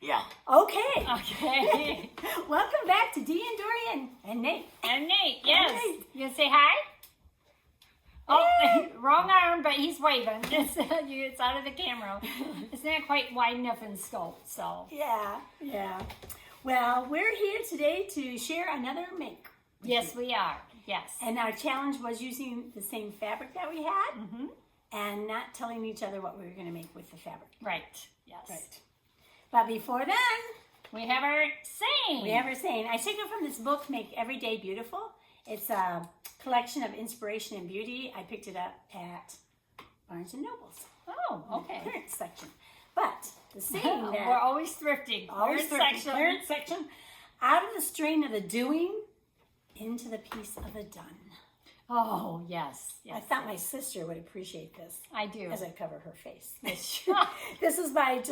Yeah. Okay. Okay. Welcome back to Dee and Dory and Nate. And Nate, yes. Nate. You gonna say hi? Oh, wrong arm, but he's waving. It's out of the camera. It's not quite wide enough in scope, so. Yeah. Well, we're here today to share another make. Yes, we are. Yes. And our challenge was using the same fabric that we had and not telling each other what we were going to make with the fabric. Right. Yes. Right. But before then, we have our saying. I took it from this book, Make Every Day Beautiful. It's a collection of inspiration and beauty. I picked it up at Barnes & Noble's. Oh, okay. Clearance section. But the saying that... We're always thrifting. Clearance section. Out of the strain of the doing, into the peace of the done. Oh, yes. I thought my sister would appreciate this. I do. As I cover her face. This is by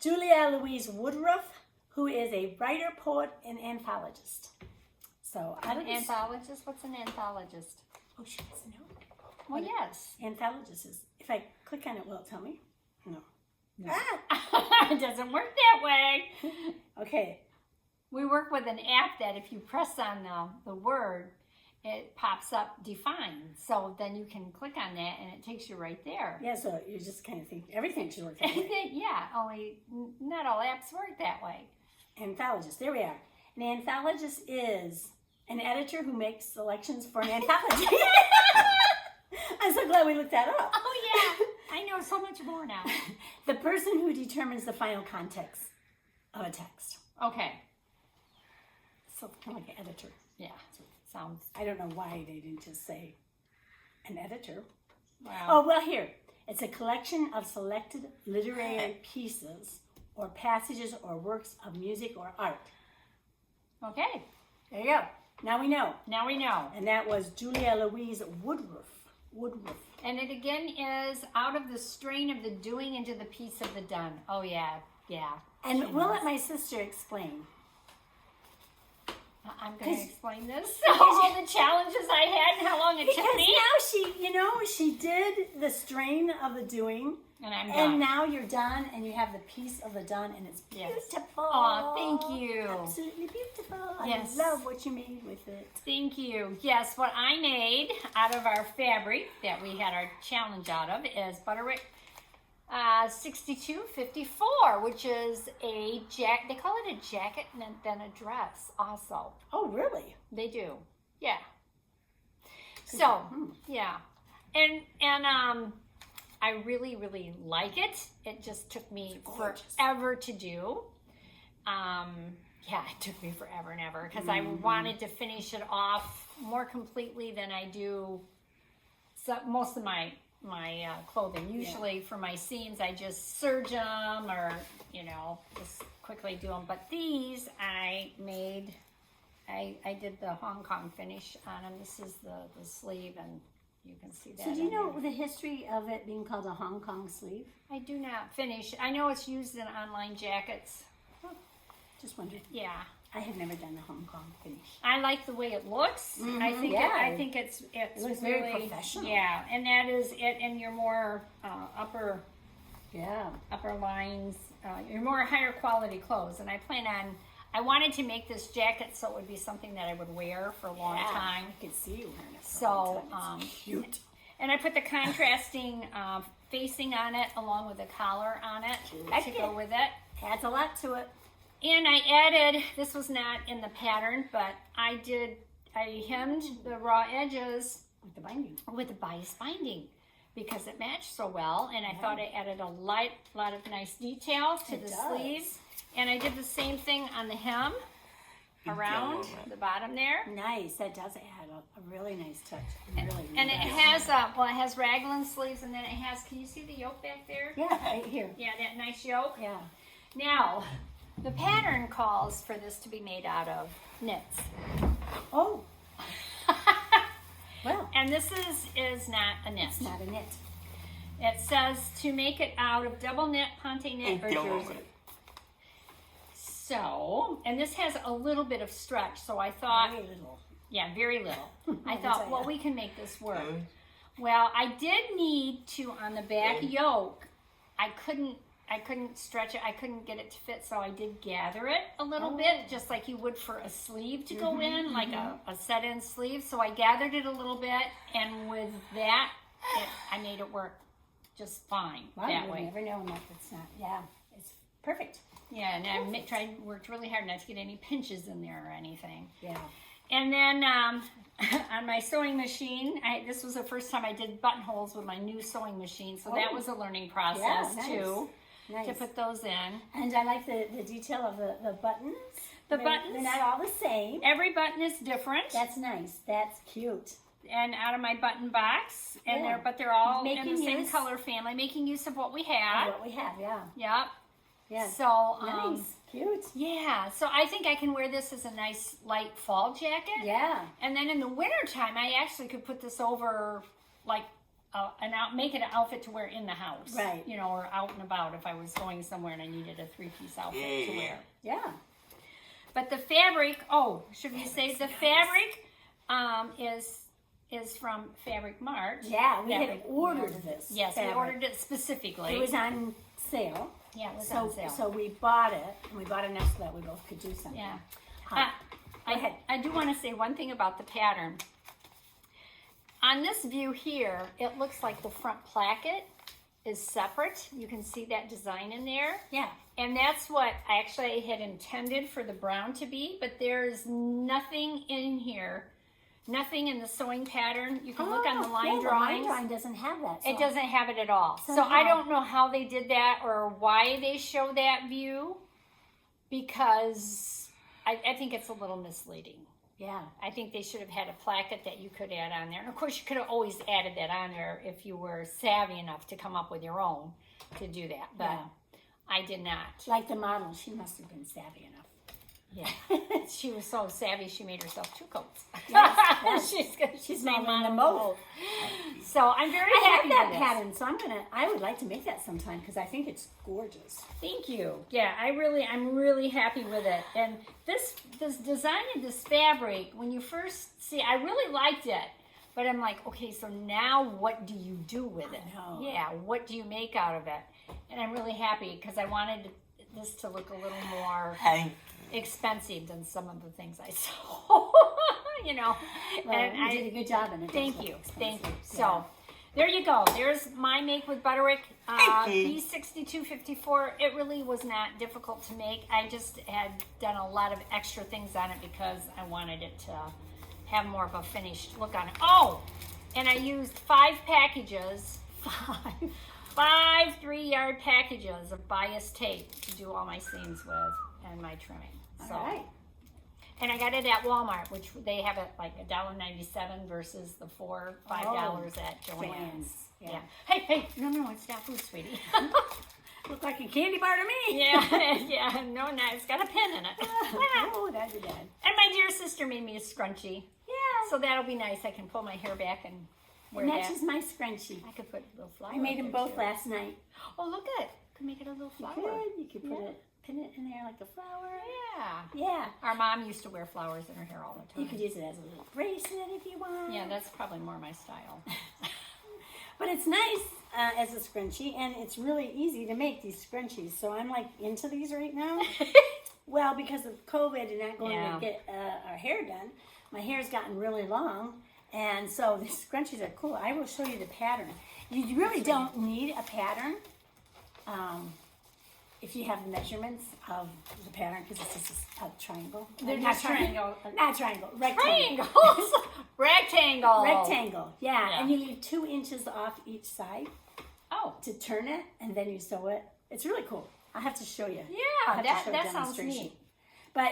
Julia Louise Woodruff, who is a writer, poet, and anthologist. So, anthologist? What's an anthologist? Oh, she doesn't know. Well, yes. Anthologist is, if I click on it, will it tell me? No. It doesn't work that way. Okay. We work with an app that if you press on the word, it pops up defined. So then you can click on that and it takes you right there. Yeah, so you just kind of think everything should work that way. Yeah, only not all apps work that way. Anthologist, there we are. An anthologist is an editor who makes selections for an anthology. I'm so glad we looked that up. Oh yeah, I know so much more now. The person who determines the final context of a text. Okay. So kind of like an editor. Yeah, sounds. I don't know why they didn't just say an editor. Wow. Oh, well, here. It's a collection of selected literary pieces or passages or works of music or art. Okay. There you go. Now we know. Now we know. And that was Julia Louise Woodruff. And it again is out of the strain of the doing into the peace of the done. Oh, yeah. And we'll let my sister explain. I'm going to explain this. All the challenges I had and how long it took me. Because now she did the strain of the doing. And I'm done. And now you're done and you have the piece of the done and it's beautiful. Oh, thank you. Absolutely beautiful. Yes. I love what you made with it. Thank you. Yes, what I made out of our fabric that we had our challenge out of is Butterick 6254, which is a jacket. They call it a jacket and then a dress also. Oh, really? They do. Yeah. So, yeah. And I really, really like it. It just took me forever to do. Yeah, it took me forever and ever because I wanted to finish it off more completely than I do most of my clothing. Usually for my seams, I just serge them or, just quickly do them. But these I made, I did the Hong Kong finish on them. This is the sleeve and you can see that. So do you know the history of it being called a Hong Kong sleeve? I do not finish. I know it's used in online jackets. Just wondered. Yeah. I have never done the Hong Kong finish. I like the way it looks. I think it's it looks really, very professional. Yeah, and that is it. And your more upper lines, your more higher quality clothes. And I wanted to make this jacket so it would be something that I would wear for a long time. I could see you wearing it. So cute. And I put the contrasting facing on it along with the collar on it to go with it. Adds a lot to it. And I added, this was not in the pattern, but I hemmed the raw edges with the binding. With the bias binding because it matched so well. And I thought I added a lot of nice detail to the sleeves. And I did the same thing on the hem around the bottom there. Nice. That does add a really nice touch. And it has raglan sleeves and then it has, can you see the yoke back there? Yeah, right here. Yeah, that nice yoke. Yeah. Now, the pattern calls for this to be made out of knits. Oh. Well. And this is not a knit. It's not a knit. It says to make it out of double knit, ponte knit, or jersey. So, and this has a little bit of stretch, so I thought... Very little. Yeah, very little. I thought, well, we can make this work. Well, I did need to, on the back yoke, I I couldn't stretch it. I couldn't get it to fit, so I did gather it a little bit, just like you would for a sleeve to go in, like a set-in sleeve. So I gathered it a little bit, and with that, I made it work just fine that way. You never know if it's not. Yeah, it's perfect. Yeah, and I worked really hard not to get any pinches in there or anything. Yeah. And then on my sewing machine, this was the first time I did buttonholes with my new sewing machine, so that was a learning process too. Nice. To put those in. And I like the detail of the buttons. Buttons. They're not all the same. Every button is different. That's nice. That's cute. And out of my button box, and they're all in the same color family, making use of what we have. What we have, yeah. Yep. Yeah. So nice. Cute. Yeah. So I think I can wear this as a nice light fall jacket. Yeah. And then in the wintertime, I actually could put this over like make it an outfit to wear in the house. Right. You know, or out and about if I was going somewhere and I needed a 3-piece outfit to wear. Yeah. But the fabric, should we say the fabric is from Fabric Mart. Yeah, we had ordered this. Yes, fabric. we ordered it specifically. It was on sale. Yeah, it was on sale. So we bought it, and we bought enough so that we both could do something. Yeah. Go ahead. I do want to say one thing about the pattern. On this view here, it looks like the front placket is separate. You can see that design in there. Yeah. And that's what I actually had intended for the brown to be, but there's nothing in here, nothing in the sewing pattern. You can look on the line drawings. The line drawing doesn't have that. So. It doesn't have it at all. So I don't know how they did that or why they show that view, because I think it's a little misleading. Yeah. I think they should have had a placket that you could add on there. And of course, you could have always added that on there if you were savvy enough to come up with your own to do that. But I did not. Like the model, she must have been savvy enough. Yeah. She was so savvy, she made herself 2 coats. Yes. She's made made them both. So I'm very happy with that with pattern. So I would like to make that sometime because I think it's gorgeous. Thank you. Yeah, I'm really happy with it. And this design of this fabric, when you first see, I really liked it. But I'm like, okay, so now what do you do with it? Yeah, what do you make out of it? And I'm really happy because I wanted this to look a little more expensive than some of the things I saw. You know. Well, and you did a good job in it. Thank you. So there you go. There's my make with Butterick. B6254. It really was not difficult to make. I just had done a lot of extra things on it because I wanted it to have more of a finished look on it. Oh, and I used 5 packages, 5 3-yard packages of bias tape to do all my seams with and my trimming. So, all right. And I got it at Walmart, which they have it like $1.97 versus the $4 or $5 at Joann's. Yeah. Hey, no, it's not food, sweetie. Look like a candy bar to me. Yeah, no, it's got a pin in it. Oh, that'd be bad. And my dear sister made me a scrunchie. Yeah. So that'll be nice. I can pull my hair back and wear that. And that's just my scrunchie. I could put a little flower. I made them both last night. Oh, look at it. Could make it a little flower. You could pin it in there like a flower. Yeah. Our mom used to wear flowers in her hair all the time. You could use it as a little bracelet if you want. Yeah, that's probably more my style. But it's nice as a scrunchie, and it's really easy to make these scrunchies. So I'm like into these right now. Well, because of COVID and not going to get our hair done, my hair's gotten really long. And so these scrunchies are cool. I will show you the pattern. You really don't need a pattern if you have the measurements of the pattern, because it's just a triangle. They're not triangle. Not triangle. Rectangle. Rectangle. Yeah. And you leave 2 inches off each side. Oh. To turn it, and then you sew it. It's really cool. I'll have to show you. Yeah, that sounds neat. But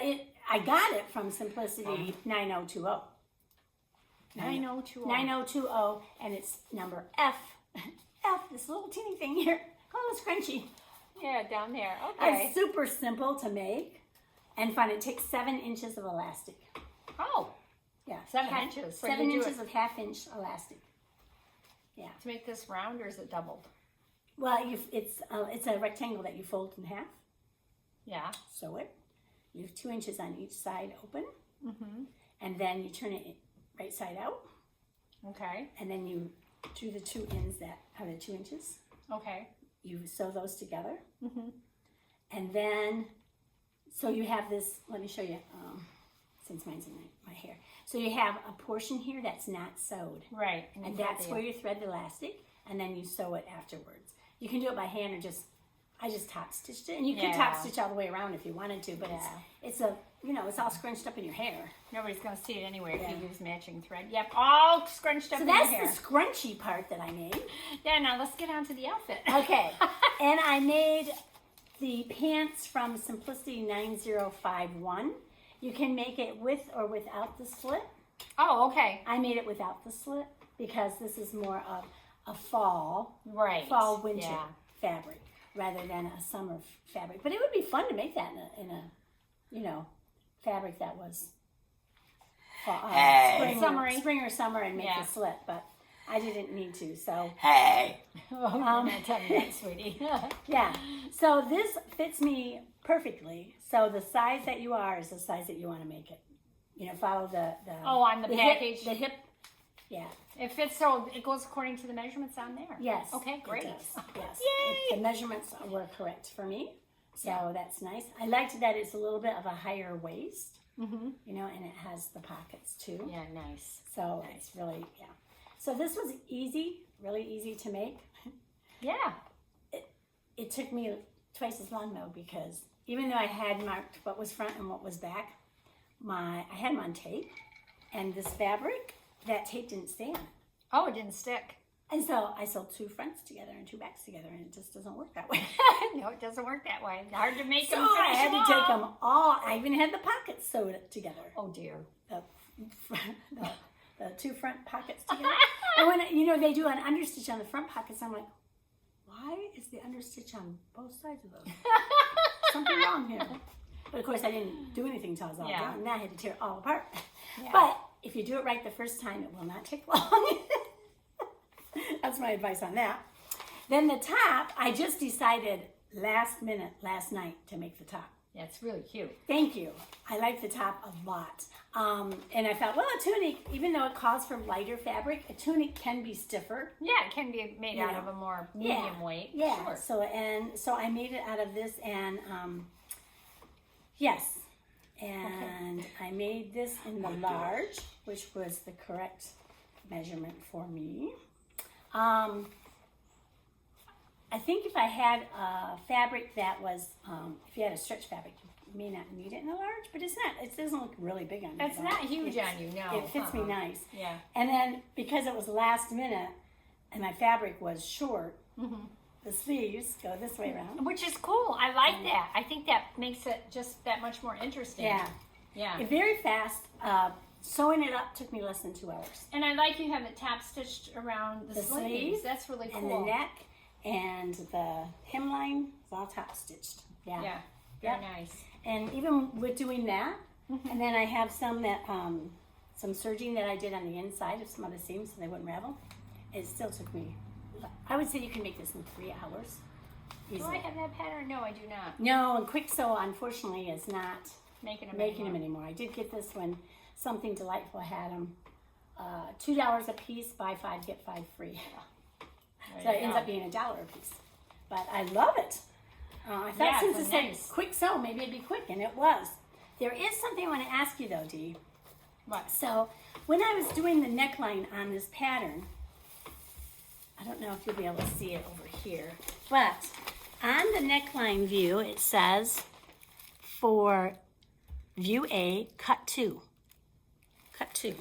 I got it from Simplicity 9020. 9020. 9020, and it's number F. F, this little teeny thing here. Oh, it's scrunchy. Yeah, down there. Okay. It's super simple to make and fun. It takes 7 inches of elastic. Oh. Yeah. 7 inches. So 7 inches of half-inch elastic. Yeah. To make this round, or is it doubled? Well, it's a rectangle that you fold in half. Yeah. Sew it. You have 2 inches on each side open. Mm-hmm. And then you turn it right side out. Okay. And then you do the 2 ends that are the 2 inches. Okay. you sew those together. And then, so you have this, let me show you, since mine's in my hair. So you have a portion here that's not sewed. Right. And that's where you thread the elastic, and then you sew it afterwards. You can do it by hand or I just top stitched it. And you could top stitch all the way around if you wanted to, but it's a, you know, it's all scrunched up in your hair. Nobody's going to see it anywhere if you use matching thread. Yep, all scrunched up in your hair. So that's the scrunchy part that I made. Yeah, now let's get on to the outfit. Okay. And I made the pants from Simplicity 9051. You can make it with or without the slit. Oh, okay. I made it without the slit because this is more of a fall, winter fabric rather than a summer fabric. But it would be fun to make that in a you know, fabric that was spring or summer and make a slit. But I didn't need to, so. Not telling you that, sweetie. Yeah, so this fits me perfectly. So the size that you are is the size that you want to make it. You know, follow the on the package. The hip, yeah. It fits, so it goes according to the measurements on there. Yes. Okay, great. It does. Yes. Yay! The measurements were correct for me, so that's nice. I liked that it's a little bit of a higher waist, you know, and it has the pockets too. Yeah, nice. So it's really, So this was easy, really easy to make. Yeah. It took me twice as long though, because even though I had marked what was front and what was back, I had them on tape, and this fabric, that tape didn't stay on it. Oh, it didn't stick. And so I sewed 2 fronts together and 2 backs together, and it just doesn't work that way. No, it doesn't work that way. Hard to make So them I had to take them all. I even had the pockets sewed together. Oh dear. The 2 front pockets together. And when you know they do an understitch on the front pockets, I'm like, why is the understitch on both sides of those? Something wrong here. But of course, I didn't do anything until I was all done. And I had to tear it all apart. Yeah. But if you do it right the first time, it will not take long. That's my advice on that. Then the top, I just decided last night to make the top. Yeah, it's really cute. Thank you. I like the top a lot. And I thought, well, a tunic, even though it calls for lighter fabric, a tunic can be stiffer. Yeah, it can be made out of a more medium weight. Yeah. Sure. So I made it out of this, and yes. And I made this in the large, which was the correct measurement for me. I think if I had a fabric that was, if you had a stretch fabric, you may not need it in a large, but it's not. It doesn't look really big on me. It's not huge on you, no. It fits me nice. Yeah. And then because it was last minute and my fabric was short, the sleeves go this way around. Which is cool. I like that. I think that makes it just that much more interesting. Yeah. Yeah. Very fast. Sewing it up took me less than 2 hours. And I like you have it top stitched around the sleeves. That's really cool. And the neck and the hemline is all top stitched. Yeah. Yeah. Very nice. And even with doing that, and then I have some that some serging that I did on the inside of some of the seams so they wouldn't ravel. It still took me, I would say you can make this in 3 hours. Easily. Do I have that pattern? No, I do not. No, and Kwik Sew unfortunately is not making them anymore. I did get this when Something Delightful had them. $2 a piece, buy 5, get 5 free. So it ends up being $1 a piece. But I love it. I thought since it said Kwik Sew, maybe it'd be quick, and it was. There is something I want to ask you though, Dee. What? So when I was doing the neckline on this pattern, I don't know if you'll be able to see it over here, but on the neckline view, it says for view A, cut 2. Cut 2.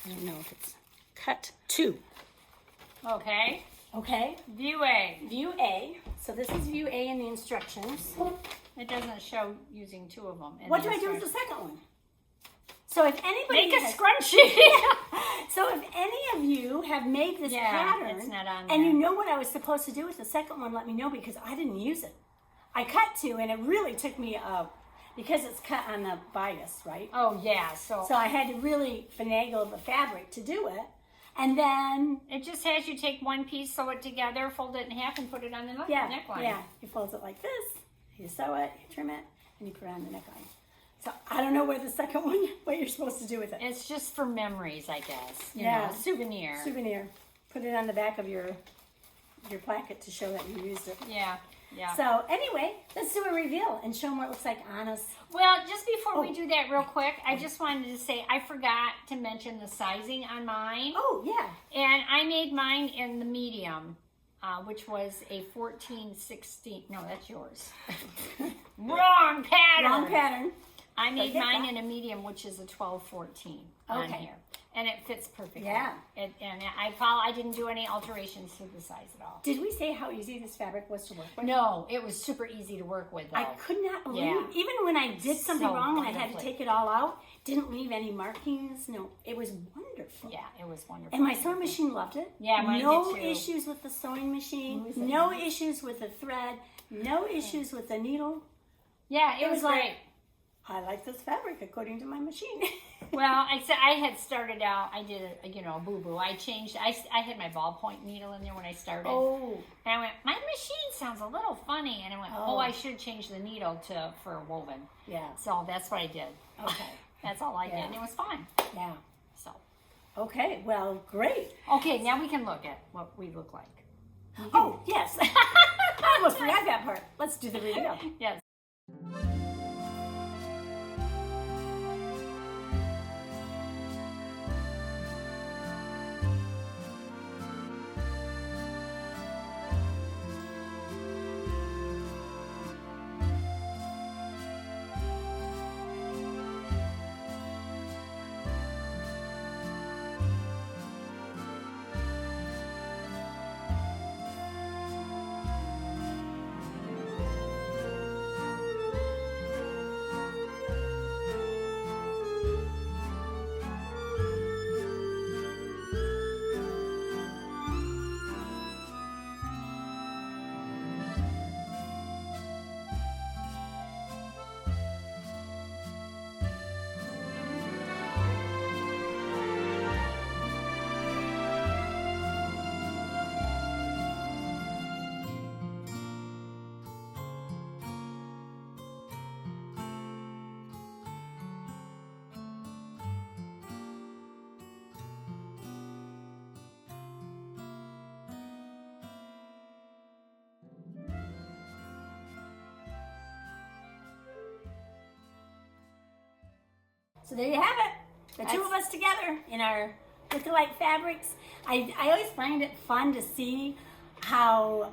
I don't know if it's cut 2. Okay. Okay. View A. View A. So this is view A in the instructions. It doesn't show using 2 of them. What do I do with the second one? So if anybody make a scrunchie. So if any of you have made this pattern it's not on there. and you know what I was supposed to do with the second one, let me know because I didn't use it. I cut 2 and it really took me because it's cut on the bias, right? Oh yeah. So I had to really finagle the fabric to do it. And then it just has you take one piece, sew it together, fold it in half, and put it on the neckline. Yeah, you fold it like this, you sew it, you trim it, and you put it on the neckline. So I don't know where the second one, what you're supposed to do with it. It's just for memories, I guess. You know, souvenir. Souvenir. Put it on the back of your your placket to show that you used it. Yeah. Yeah. So anyway, let's do a reveal and show them what it looks like on us. Well, just before we do that real quick, I just wanted to say I forgot to mention the sizing on mine. Oh, yeah. And I made mine in the medium, which was a 14/16. No, that's yours. Wrong pattern. Wrong pattern. I made mine in a medium, which is a 12/14 on here. And it fits perfectly. Yeah. And I didn't do any alterations to the size at all. Did we say how easy this fabric was to work with? No, it was super easy to work with, though. I could not believe, even when I did something wrong and I had to take it all out, didn't leave any markings. No, it was wonderful. Yeah, it was wonderful. And my sewing machine loved it. Yeah, mine no did too. issues with the sewing machine. No issues with the thread. No issues with the needle. Yeah, it was great. Like, I like this fabric according to my machine. Well, I had started out, I did a boo-boo. I changed, I had my ballpoint needle in there when I started. Oh. And I went, my machine sounds a little funny. And I went, I should change the needle for woven. Yeah. So that's what I did. Okay. That's all I did. And it was fine. Yeah. So. Okay, well, great. Okay, now we can look at what we look like. Oh, yes. I almost forgot that part. Let's do the reveal. Yes. So there you have it. The two of us together in our look-alike fabrics. I always find it fun to see how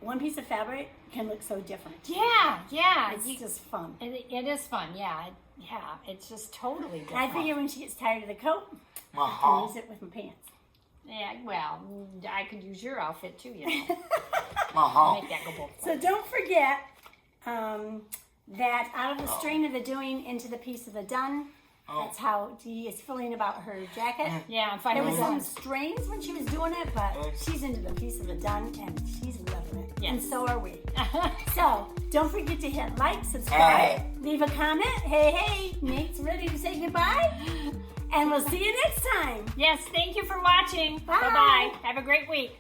one piece of fabric can look so different. Yeah, yeah. It's just fun. It is fun, yeah. Yeah, it's just totally different. And I figure when she gets tired of the coat, I can use it with my pants. Yeah, well, I could use your outfit too, you know. Make that go both ways. So don't forget that out of the strain of the doing into the piece of the done. That's how Dee is feeling about her jacket. Yeah, I'm fine There with was some that. strains when she was doing it, but she's into the piece of the done and she's loving it. Yes. And so are we. So don't forget to hit like, subscribe, leave a comment. Hey, Nate's ready to say goodbye. And we'll see you next time. Yes, thank you for watching. Bye. Bye-bye. Have a great week.